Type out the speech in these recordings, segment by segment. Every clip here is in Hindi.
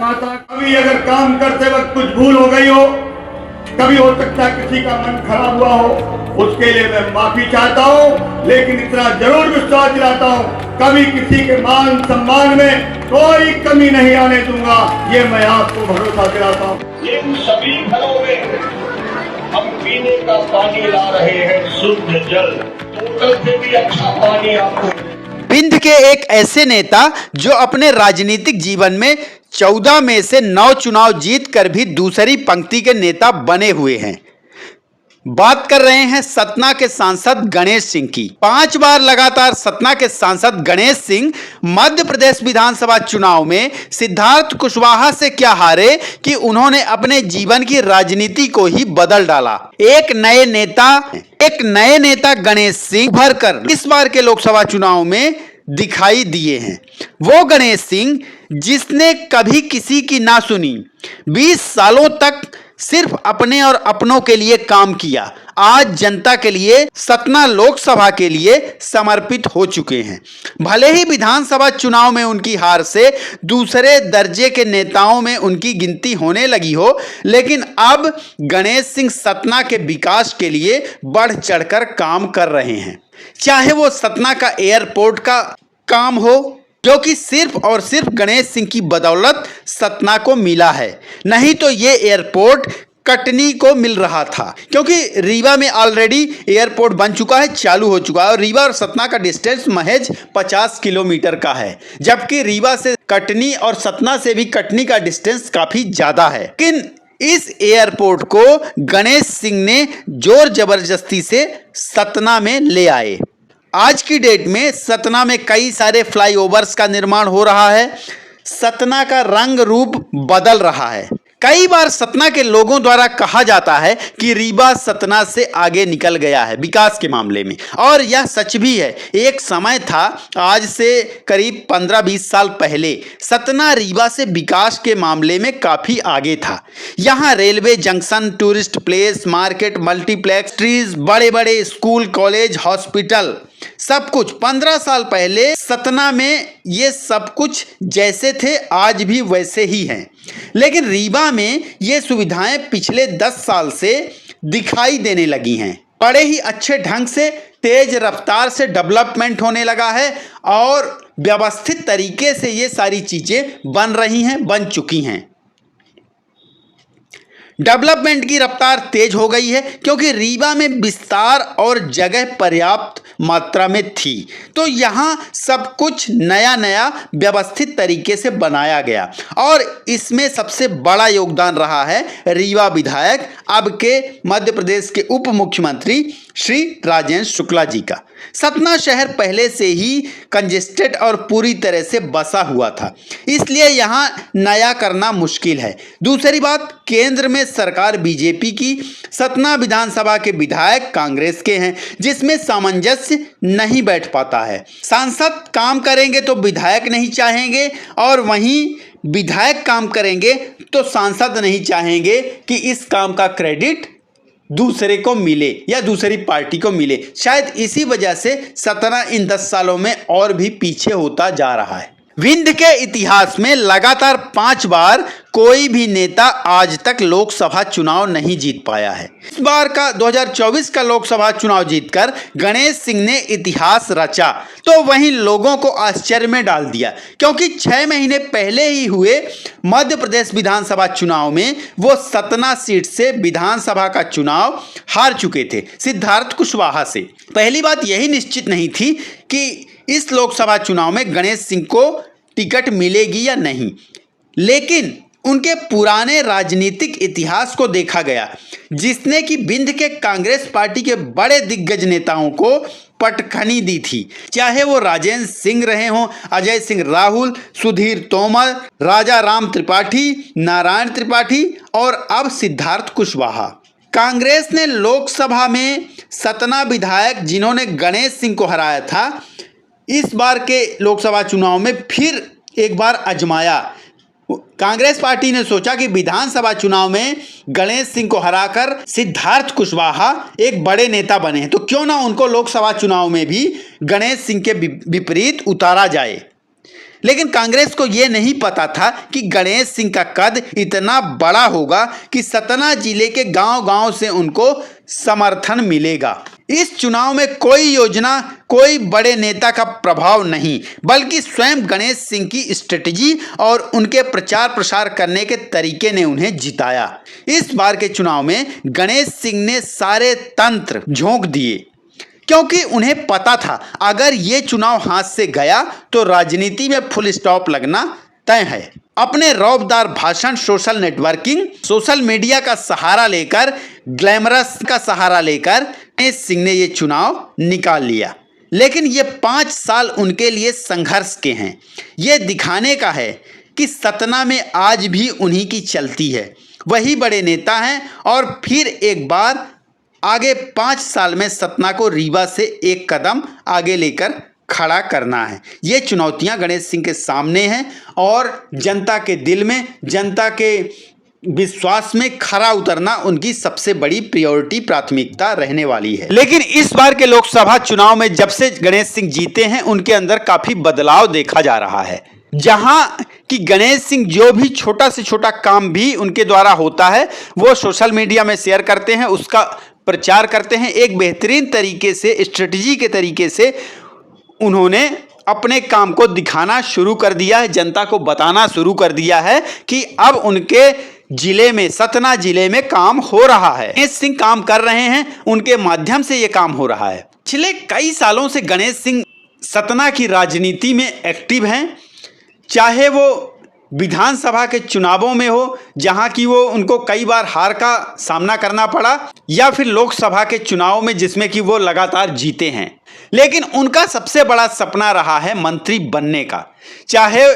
माता, कभी अगर काम करते वक्त कुछ भूल हो गई हो, कभी हो सकता है किसी का मन खराब हुआ हो, उसके लिए मैं माफी चाहता हूँ, लेकिन इतना जरूर विश्वास दिलाता हूँ, कभी किसी के मान सम्मान में कोई कमी नहीं आने दूंगा। ये मैं आपको भरोसा दिलाता हूँ। इन सभी घरों में हम पीने का पानी ला रहे हैं, शुद्ध जल, बोतल से भी अच्छा पानी आपको। विंध्य के एक ऐसे नेता जो अपने राजनीतिक जीवन में 14 में से 9 चुनाव जीतकर भी दूसरी पंक्ति के नेता बने हुए हैं। बात कर रहे हैं सतना के सांसद गणेश सिंह की। 5 बार लगातार सतना के सांसद गणेश सिंह मध्य प्रदेश विधानसभा चुनाव में सिद्धार्थ कुशवाहा से क्या हारे कि उन्होंने अपने जीवन की राजनीति को ही बदल डाला। एक नए नेता गणेश सिंह भरकर इस बार के लोकसभा चुनाव में दिखाई दिए हैं। वो गणेश सिंह जिसने कभी किसी की ना सुनी, 20 सालों तक सिर्फ अपने और अपनों के लिए काम किया, आज जनता के लिए सतना लोकसभा के लिए समर्पित हो चुके हैं। भले ही विधानसभा चुनाव में उनकी हार से दूसरे दर्जे के नेताओं में उनकी गिनती होने लगी हो, लेकिन अब गणेश सिंह सतना के विकास के लिए बढ़ चढ़कर काम कर रहे हैं। चाहे वो सतना का एयरपोर्ट का काम हो, जो कि सिर्फ और सिर्फ गणेश सिंह की बदौलत सतना को मिला है, नहीं तो ये एयरपोर्ट कटनी को मिल रहा था, क्योंकि रीवा में ऑलरेडी एयरपोर्ट बन चुका है, चालू हो चुका है और रीवा और सतना का डिस्टेंस महज 50 किलोमीटर का है, जबकि रीवा से कटनी और सतना से भी कटनी का डिस्टेंस काफी ज्यादा है। लेकिन इस एयरपोर्ट को गणेश सिंह ने जोर जबरदस्ती से सतना में ले आए। आज की डेट में सतना में कई सारे फ्लाईओवर्स का निर्माण हो रहा है, सतना का रंग रूप बदल रहा है। कई बार सतना के लोगों द्वारा कहा जाता है कि रीवा सतना से आगे निकल गया है विकास के मामले में, और यह सच भी है। एक समय था, आज से करीब 15-20 साल पहले, सतना रीवा से विकास के मामले में काफ़ी आगे था। यहाँ railway junction, tourist place, market, multiplex, trees, बड़े बड़े स्कूल, कॉलेज, हॉस्पिटल, सब कुछ 15 साल पहले सतना में ये सब कुछ जैसे थे आज भी वैसे ही हैं। लेकिन रीवा में ये सुविधाएं पिछले 10 साल से दिखाई देने लगी हैं। बड़े ही अच्छे ढंग से तेज रफ्तार से डेवलपमेंट होने लगा है और व्यवस्थित तरीके से ये सारी चीजें बन रही हैं, बन चुकी हैं। डेवलपमेंट की रफ्तार तेज हो गई है क्योंकि रीवा में विस्तार और जगह पर्याप्त मात्रा में थी, तो यहाँ सब कुछ नया नया व्यवस्थित तरीके से बनाया गया और इसमें सबसे बड़ा योगदान रहा है रीवा विधायक अब के मध्य प्रदेश के उप मुख्यमंत्री श्री राजेंद्र शुक्ला जी का। सतना शहर पहले से ही कंजेस्टेड और पूरी तरह से बसा हुआ था, इसलिए यहाँ नया करना मुश्किल है। दूसरी बात, केंद्र में सरकार बीजेपी की, सतना विधानसभा के विधायक कांग्रेस के हैं, जिसमें सामंजस्य नहीं बैठ पाता है। सांसद काम करेंगे तो विधायक नहीं चाहेंगे और वहीं विधायक काम करेंगे तो सांसद नहीं चाहेंगे कि इस काम का क्रेडिट दूसरे को मिले या दूसरी पार्टी को मिले। शायद इसी वजह से सतना इन 10 सालों में और भी पीछे होता जा रहा है। विंध्य के इतिहास में लगातार 5 बार कोई भी नेता आज तक लोकसभा चुनाव नहीं जीत पाया है। इस बार का 2024 का लोकसभा चुनाव जीतकर गणेश सिंह ने इतिहास रचा, तो वहीं लोगों को आश्चर्य में डाल दिया, क्योंकि 6 महीने पहले ही हुए मध्य प्रदेश विधानसभा चुनाव में वो सतना सीट से विधानसभा का चुनाव हार चुके थे सिद्धार्थ कुशवाहा से। पहली बात यही निश्चित नहीं थी कि इस लोकसभा चुनाव में गणेश सिंह को टिकट मिलेगी या नहीं, लेकिन उनके पुराने राजनीतिक इतिहास को देखा गया, जिसने कि विंध्य के कांग्रेस पार्टी के बड़े दिग्गज नेताओं को पटखनी दी थी, चाहे वो राजेंद्र सिंह रहे हों, अजय सिंह राहुल, सुधीर तोमर, राजा राम त्रिपाठी, नारायण त्रिपाठी और अब सिद्धार्थ कुशवाहा। कांग्रेस ने लोकसभा में सतना विधायक जिन्होंने गणेश सिंह को हराया था, इस बार के लोकसभा चुनाव में फिर एक बार आजमाया। कांग्रेस पार्टी ने सोचा कि विधानसभा चुनाव में गणेश सिंह को हराकर सिद्धार्थ कुशवाहा एक बड़े नेता बने हैं, तो क्यों ना उनको लोकसभा चुनाव में भी गणेश सिंह के विपरीत उतारा जाए। लेकिन कांग्रेस को यह नहीं पता था कि गणेश सिंह का कद इतना बड़ा होगा कि सतना जिले के गांव-गांव से उनको समर्थन मिलेगा। इस चुनाव में कोई योजना, कोई बड़े नेता का प्रभाव नहीं, बल्कि स्वयं गणेश सिंह की स्ट्रेटजी और उनके प्रचार प्रसार करने के तरीके ने उन्हें जिताया। इस बार के चुनाव में गणेश सिंह ने सारे तंत्र झोंक दिए, क्योंकि उन्हें पता था अगर ये चुनाव हाथ से गया तो राजनीति में फुल स्टॉप लगना तय है। अपने रौबदार भाषण, सोशल नेटवर्किंग, सोशल मीडिया का सहारा लेकर, ग्लैमरस का सहारा लेकर गणेश सिंह ने ये चुनाव निकाल लिया। लेकिन ये 5 साल उनके लिए संघर्ष के हैं। ये दिखाने का है कि सतना में आज भी उन्हीं की चलती है, वही बड़े नेता हैं और फिर एक बार आगे 5 साल में सतना को रीवा से एक कदम आगे लेकर खड़ा करना है। ये चुनौतियां गणेश सिंह के सामने हैं और जनता के दिल में, जनता के विश्वास में खरा उतरना उनकी सबसे बड़ी प्रायोरिटी, प्राथमिकता रहने वाली है। लेकिन इस बार के लोकसभा चुनाव में जब से गणेश सिंह जीते हैं, उनके अंदर काफी बदलाव देखा जा रहा है। जहां कि गणेश सिंह जो भी छोटा से छोटा काम भी उनके द्वारा होता है वो सोशल मीडिया में शेयर करते हैं, उसका प्रचार करते हैं। एक बेहतरीन तरीके से, स्ट्रेटजी के तरीके से उन्होंने अपने काम को दिखाना शुरू कर दिया है, जनता को बताना शुरू कर दिया है कि अब उनके जिले में, सतना जिले में काम हो रहा है। गणेश सिंह काम कर रहे हैं, उनके माध्यम से ये काम हो रहा है। पिछले कई सालों से गणेश सिंह सतना की राजनीति में एक्टिव हैं, चाहे वो विधानसभा के चुनावों में हो जहां की वो उनको कई बार हार का सामना करना पड़ा, या फिर लोकसभा के चुनाव में जिसमें कि वो लगातार जीते हैं। लेकिन उनका सबसे बड़ा सपना रहा है मंत्री बनने का, चाहे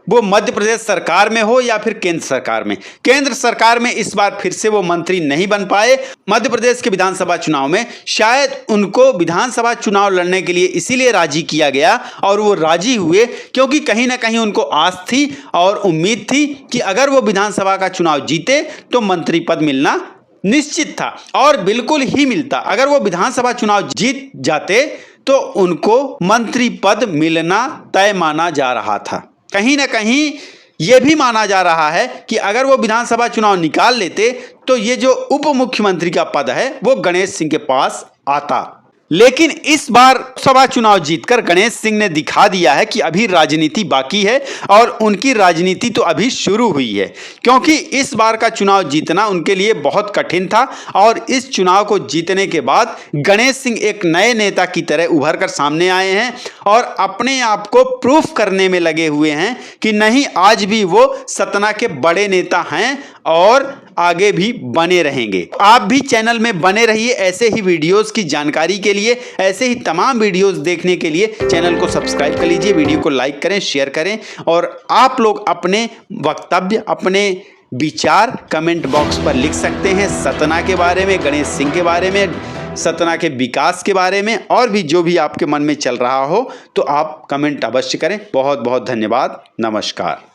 वो मध्य प्रदेश सरकार में हो या फिर केंद्र सरकार में। केंद्र सरकार में इस बार फिर से वो मंत्री नहीं बन पाए। मध्य प्रदेश के विधानसभा चुनाव में शायद उनको विधानसभा चुनाव लड़ने के लिए इसीलिए राजी किया गया और वो राजी हुए क्योंकि कहीं ना कहीं उनको आस थी और उम्मीद थी कि अगर वो विधानसभा का चुनाव जीते तो मंत्री पद मिलना निश्चित था और बिल्कुल ही मिलता। अगर वो विधानसभा चुनाव जीत जाते तो उनको मंत्री पद मिलना तय माना जा रहा था। कहीं ना कहीं यह भी माना जा रहा है कि अगर वो विधानसभा चुनाव निकाल लेते तो ये जो उप मुख्यमंत्री का पद है वो गणेश सिंह के पास आता। लेकिन इस बार लोकसभा चुनाव जीतकर गणेश सिंह ने दिखा दिया है कि अभी राजनीति बाकी है और उनकी राजनीति तो अभी शुरू हुई है, क्योंकि इस बार का चुनाव जीतना उनके लिए बहुत कठिन था और इस चुनाव को जीतने के बाद गणेश सिंह एक नए नेता की तरह उभर कर सामने आए हैं और अपने आप को प्रूफ करने में लगे हुए हैं कि नहीं, आज भी वो सतना के बड़े नेता हैं और आगे भी बने रहेंगे। आप भी चैनल में बने रहिए ऐसे ही वीडियोस की जानकारी के लिए, ऐसे ही तमाम वीडियोस देखने के लिए चैनल को सब्सक्राइब कर लीजिए, वीडियो को लाइक करें, शेयर करें और आप लोग अपने वक्तव्य, अपने विचार कमेंट बॉक्स पर लिख सकते हैं सतना के बारे में, गणेश सिंह के बारे में, सतना के विकास के बारे में और भी जो भी आपके मन में चल रहा हो तो आप कमेंट अवश्य करें। बहुत बहुत धन्यवाद। नमस्कार।